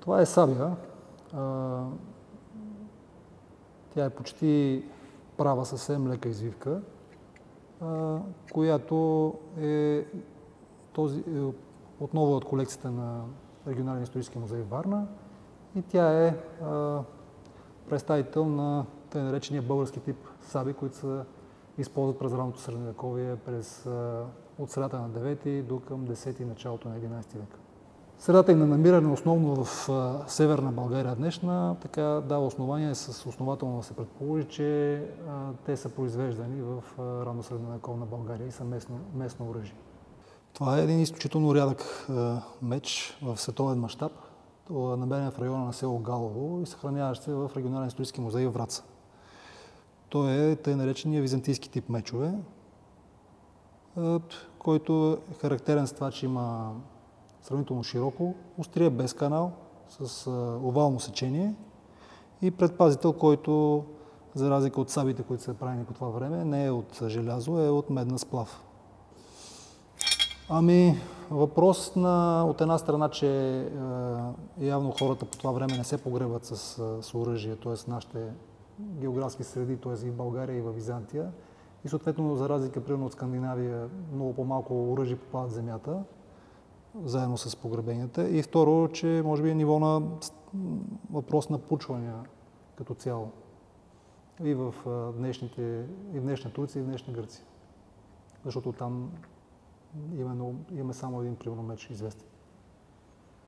Това е сабя. Тя е почти права, съвсем лека извивка, която е отново от колекцията на Регионален исторически музей в Варна и тя е представител на тъй наречения български тип саби, които се използват през ранното средновековие от средата на 9 до към 10 и началото на 11 век. Средата им на намиране основно в северна България днешна така дава основание основателно да се предположи, че те са произвеждани в ранно средновековна България и са местно оръжие. Това е един изключително рядък меч в световен мащаб, намерен в района на село Галово и съхраняващ се в Регионален исторически музей в Враца. Той е тъй наречения византийски тип мечове, който е характерен с това, че има сравнително широко острие, без канал, с овално сечение и предпазител, който, за разлика от сабите, които са правени по това време, не е от желязо, е от медна сплав. Въпрос от една страна, че явно хората по това време не се погребват с оръжие, т.е. нашите географски среди, т.е. и в България, и в Византия. И съответно, за разлика примерно от Скандинавия, много по-малко оръжие попадат в земята, заедно с погребенията. И второ, че може би е ниво на въпрос на почвания като цяло. И в днешна Турция, и в днешна Гърция. Защото там имаме само един примерно меч известен.